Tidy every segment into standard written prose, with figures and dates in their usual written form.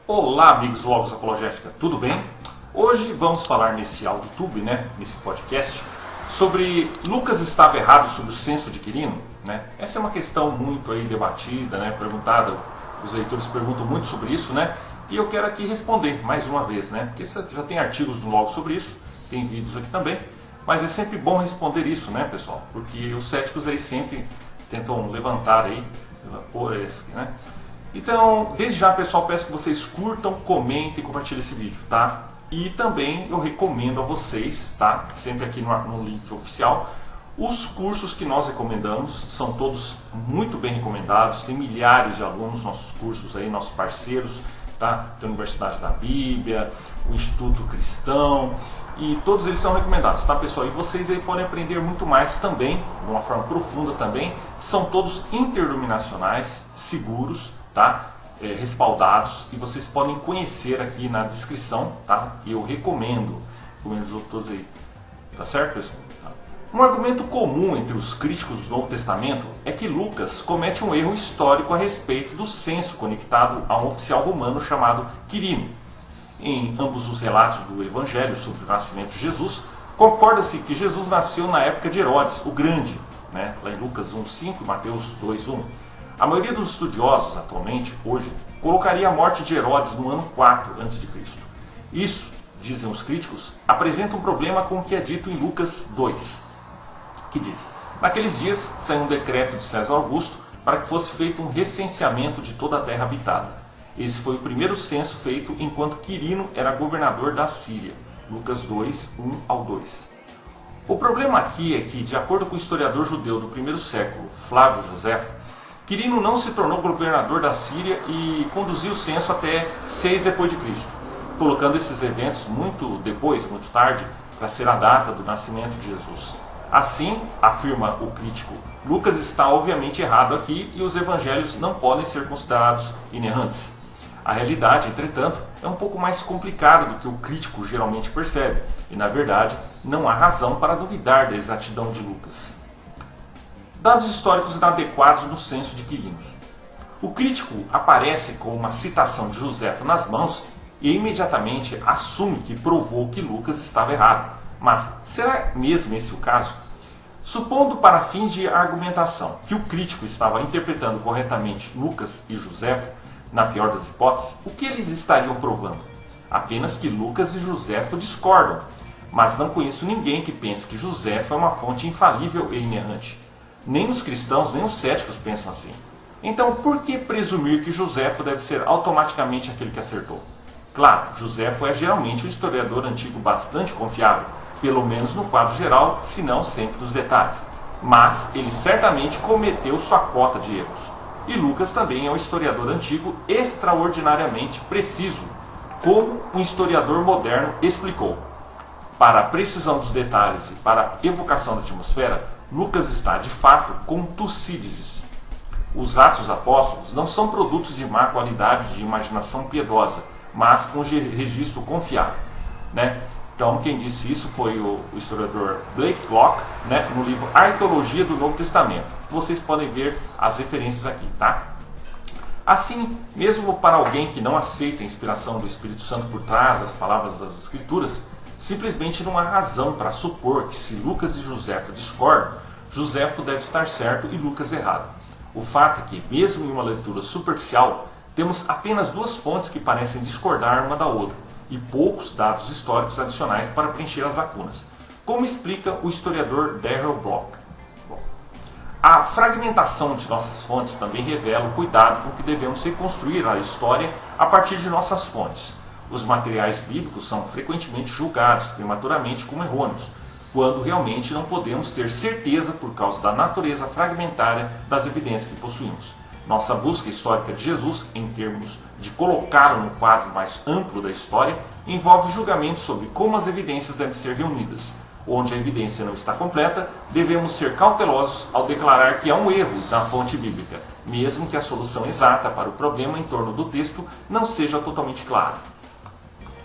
Olá, amigos do Logos Apologética, tudo bem? Hoje vamos falar nesse AudioTube, nesse podcast, sobre Lucas estava errado sobre o censo de Quirino. Essa é uma questão muito aí debatida, perguntada, os leitores perguntam muito sobre isso, e eu quero aqui responder mais uma vez, porque já tem artigos no Logos sobre isso, tem vídeos aqui também, mas é sempre bom responder isso, pessoal, porque os céticos aí sempre tentam levantar aí, Então, desde já, pessoal, peço que vocês curtam, comentem e compartilhem esse vídeo, tá? E também eu recomendo a vocês, tá? Sempre aqui no link oficial, os cursos que nós recomendamos, são todos muito bem recomendados, tem milhares de alunos, nossos cursos aí, nossos parceiros, tá? Tem a Universidade da Bíblia, o Instituto Cristão, e todos eles são recomendados, tá, pessoal? E vocês aí podem aprender muito mais também, de uma forma profunda também, são todos interdenominacionais, seguros, tá? Respaldados, e vocês podem conhecer aqui na descrição, tá? E eu recomendo todos aí, tá certo, pessoal? Tá. Um argumento comum entre os críticos do Novo Testamento é que Lucas comete um erro histórico a respeito do censo conectado a um oficial romano chamado Quirino. Em ambos os relatos do Evangelho sobre o nascimento de Jesus, concorda-se que Jesus nasceu na época de Herodes, o Grande, lá em Lucas 1,5 e Mateus 2,1. A maioria dos estudiosos, atualmente, hoje, colocaria a morte de Herodes no ano 4 a.C. Isso, dizem os críticos, apresenta um problema com o que é dito em Lucas 2, que diz: naqueles dias saiu um decreto de César Augusto para que fosse feito um recenseamento de toda a terra habitada. Esse foi o primeiro censo feito enquanto Quirino era governador da Síria. Lucas 2, 1 ao 2. O problema aqui é que, de acordo com o historiador judeu do primeiro século, Flávio Josefo, Quirino não se tornou governador da Síria e conduziu o censo até 6 depois de Cristo, colocando esses eventos muito tarde, para ser a data do nascimento de Jesus. Assim, afirma o crítico, Lucas está obviamente errado aqui e os evangelhos não podem ser considerados inerrantes. A realidade, entretanto, é um pouco mais complicada do que o crítico geralmente percebe, e na verdade não há razão para duvidar da exatidão de Lucas. Dados históricos inadequados no censo de Quirinos. O crítico aparece com uma citação de Josefo nas mãos e imediatamente assume que provou que Lucas estava errado. Mas será mesmo esse o caso? Supondo para fins de argumentação que o crítico estava interpretando corretamente Lucas e Josefo, na pior das hipóteses, o que eles estariam provando? Apenas que Lucas e Josefo discordam, mas não conheço ninguém que pense que Josefo é uma fonte infalível e inerrante. Nem os cristãos, nem os céticos pensam assim. Então, por que presumir que Josefo deve ser automaticamente aquele que acertou? Claro, Josefo é geralmente um historiador antigo bastante confiável, pelo menos no quadro geral, se não sempre nos detalhes. Mas ele certamente cometeu sua cota de erros. E Lucas também é um historiador antigo extraordinariamente preciso, como um historiador moderno explicou. Para a precisão dos detalhes e para a evocação da atmosfera, Lucas está, de fato, com Tucídides. Os Atos dos Apóstolos não são produtos de má qualidade de imaginação piedosa, mas com registro confiável. Então, quem disse isso foi o historiador Blake Locke, no livro Arqueologia do Novo Testamento. Vocês podem ver as referências aqui, tá? Assim, mesmo para alguém que não aceita a inspiração do Espírito Santo por trás das palavras das Escrituras, simplesmente não há razão para supor que se Lucas e Josefo discordam, Josefo deve estar certo e Lucas errado. O fato é que, mesmo em uma leitura superficial, temos apenas duas fontes que parecem discordar uma da outra, e poucos dados históricos adicionais para preencher as lacunas, como explica o historiador Darrell Block. A fragmentação de nossas fontes também revela o cuidado com que devemos reconstruir a história a partir de nossas fontes. Os materiais bíblicos são frequentemente julgados prematuramente como errôneos, quando realmente não podemos ter certeza por causa da natureza fragmentária das evidências que possuímos. Nossa busca histórica de Jesus, em termos de colocá-lo no quadro mais amplo da história, envolve julgamentos sobre como as evidências devem ser reunidas. Onde a evidência não está completa, devemos ser cautelosos ao declarar que há um erro na fonte bíblica, mesmo que a solução exata para o problema em torno do texto não seja totalmente clara.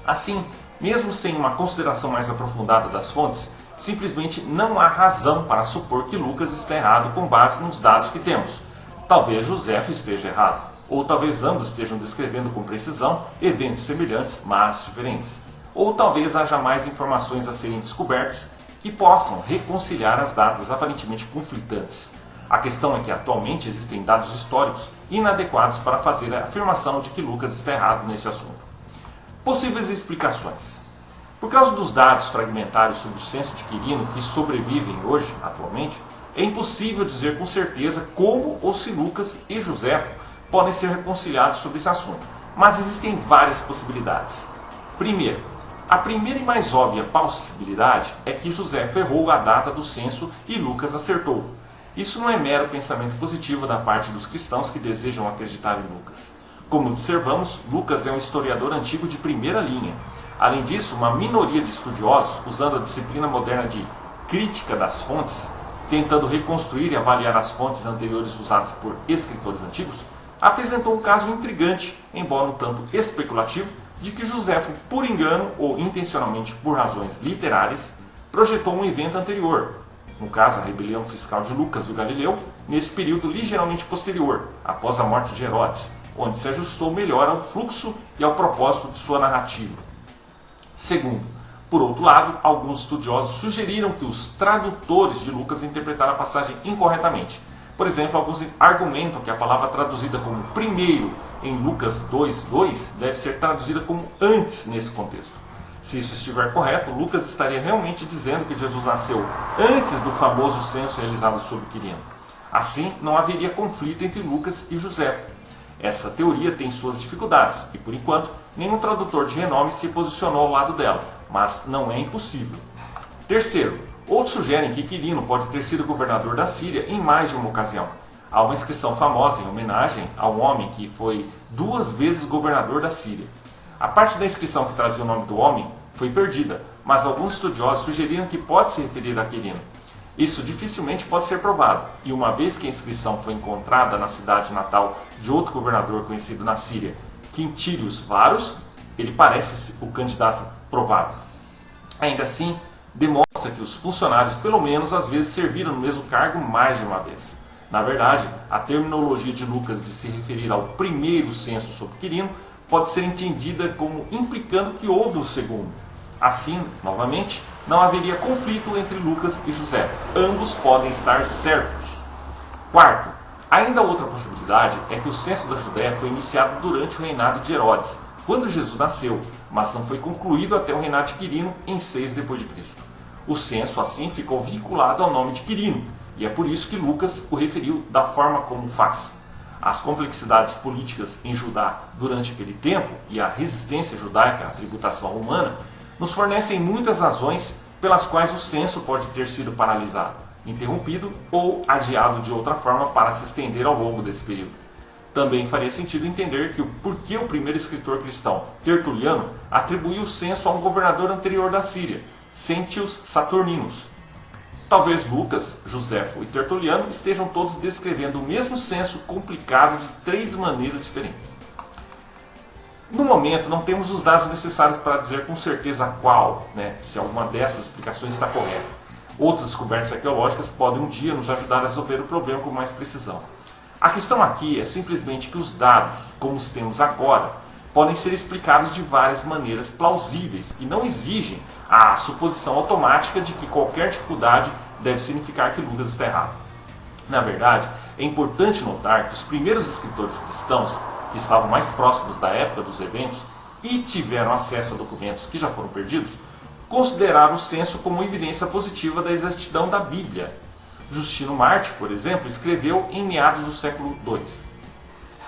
Assim, mesmo sem uma consideração mais aprofundada das fontes, simplesmente não há razão para supor que Lucas está errado com base nos dados que temos. Talvez Josefo esteja errado. Ou talvez ambos estejam descrevendo com precisão eventos semelhantes, mas diferentes. Ou talvez haja mais informações a serem descobertas que possam reconciliar as datas aparentemente conflitantes. A questão é que atualmente existem dados históricos inadequados para fazer a afirmação de que Lucas está errado nesse assunto. Possíveis explicações. Por causa dos dados fragmentários sobre o censo de Quirino que sobrevivem hoje, atualmente, é impossível dizer com certeza como ou se Lucas e Joséfo podem ser reconciliados sobre esse assunto, mas existem várias possibilidades. Primeiro, a primeira e mais óbvia possibilidade é que Joséfo errou a data do censo e Lucas acertou. Isso não é mero pensamento positivo da parte dos cristãos que desejam acreditar em Lucas. Como observamos, Lucas é um historiador antigo de primeira linha. Além disso, uma minoria de estudiosos, usando a disciplina moderna de crítica das fontes, tentando reconstruir e avaliar as fontes anteriores usadas por escritores antigos, apresentou um caso intrigante, embora um tanto especulativo, de que Joséfo, por engano ou intencionalmente por razões literárias, projetou um evento anterior, no caso a rebelião fiscal de Lucas do Galileu, nesse período ligeiramente posterior, após a morte de Herodes, onde se ajustou melhor ao fluxo e ao propósito de sua narrativa. Segundo, por outro lado, alguns estudiosos sugeriram que os tradutores de Lucas interpretaram a passagem incorretamente. Por exemplo, alguns argumentam que a palavra traduzida como primeiro em Lucas 2:2 deve ser traduzida como antes nesse contexto. Se isso estiver correto, Lucas estaria realmente dizendo que Jesus nasceu antes do famoso censo realizado sobre Quirino. Assim, não haveria conflito entre Lucas e Joséfo. Essa teoria tem suas dificuldades e, por enquanto, nenhum tradutor de renome se posicionou ao lado dela, mas não é impossível. Terceiro, outros sugerem que Quirino pode ter sido governador da Síria em mais de uma ocasião. Há uma inscrição famosa em homenagem a um homem que foi 2 vezes governador da Síria. A parte da inscrição que trazia o nome do homem foi perdida, mas alguns estudiosos sugeriram que pode se referir a Quirino. Isso dificilmente pode ser provado, e uma vez que a inscrição foi encontrada na cidade natal de outro governador conhecido na Síria, Quintilius Varus, ele parece o candidato provável. Ainda assim, demonstra que os funcionários pelo menos às vezes serviram no mesmo cargo mais de uma vez. Na verdade, a terminologia de Lucas de se referir ao primeiro censo sobre Quirino pode ser entendida como implicando que houve o segundo. Assim, novamente, não haveria conflito entre Lucas e José. Ambos podem estar certos. Quarto, ainda outra possibilidade é que o censo da Judéia foi iniciado durante o reinado de Herodes, quando Jesus nasceu, mas não foi concluído até o reinado de Quirino em 6 d.C. O censo, assim, ficou vinculado ao nome de Quirino, e é por isso que Lucas o referiu da forma como faz. As complexidades políticas em Judá durante aquele tempo e a resistência judaica à tributação romana nos fornecem muitas razões pelas quais o censo pode ter sido paralisado, interrompido ou adiado de outra forma para se estender ao longo desse período. Também faria sentido entender que por que o primeiro escritor cristão, Tertuliano, atribuiu o censo a um governador anterior da Síria, Sentius Saturninus. Talvez Lucas, Joséfo e Tertuliano estejam todos descrevendo o mesmo censo complicado de 3 maneiras diferentes. No momento, não temos os dados necessários para dizer com certeza qual, se alguma dessas explicações está correta. Outras descobertas arqueológicas podem um dia nos ajudar a resolver o problema com mais precisão. A questão aqui é simplesmente que os dados, como os temos agora, podem ser explicados de várias maneiras plausíveis que não exigem a suposição automática de que qualquer dificuldade deve significar que Lucas está errado. Na verdade, é importante notar que os primeiros escritores cristãos, que estavam mais próximos da época dos eventos e tiveram acesso a documentos que já foram perdidos, consideraram o censo como evidência positiva da exatidão da Bíblia. Justino Marte, por exemplo, escreveu em meados do século II: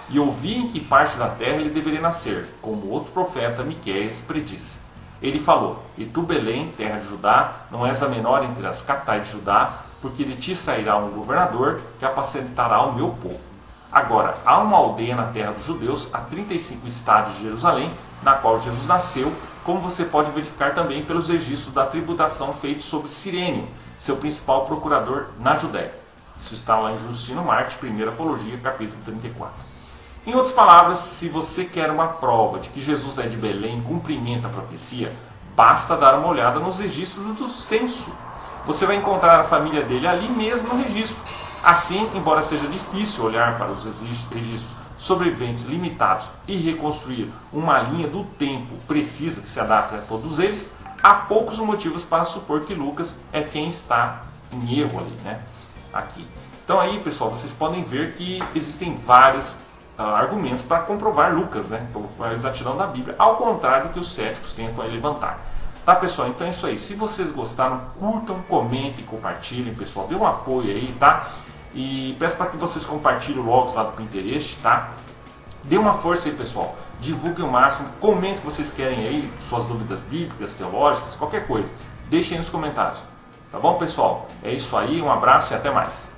"E ouvi em que parte da terra ele deveria nascer, como outro profeta Miqueias predisse. Ele falou: E tu, Belém, terra de Judá, não és a menor entre as capitais de Judá, porque de ti sairá um governador que apacentará o meu povo. Agora, há uma aldeia na terra dos judeus, a 35 estádios de Jerusalém, na qual Jesus nasceu, como você pode verificar também pelos registros da tributação feitos sobre Cirênio, seu principal procurador na Judéia." Isso está lá em Justino Marte, Primeira Apologia, capítulo 34. Em outras palavras, se você quer uma prova de que Jesus é de Belém e cumprimenta a profecia, basta dar uma olhada nos registros do censo. Você vai encontrar a família dele ali mesmo no registro. Assim, embora seja difícil olhar para os registros sobreviventes limitados e reconstruir uma linha do tempo precisa que se adapte a todos eles, há poucos motivos para supor que Lucas é quem está em erro ali, né? Aqui. Então aí, pessoal, vocês podem ver que existem vários argumentos para comprovar Lucas, né? A exatidão da Bíblia, ao contrário do que os céticos tentam aí levantar. Tá, pessoal? Então é isso aí. Se vocês gostaram, curtam, comentem, compartilhem, pessoal. Dê um apoio aí, tá? E peço para que vocês compartilhem logo lá do Pinterest, tá? Dê uma força aí, pessoal. Divulguem o máximo. Comentem o que vocês querem aí, suas dúvidas bíblicas, teológicas, qualquer coisa. Deixem aí nos comentários. Tá bom, pessoal? É isso aí. Um abraço e até mais.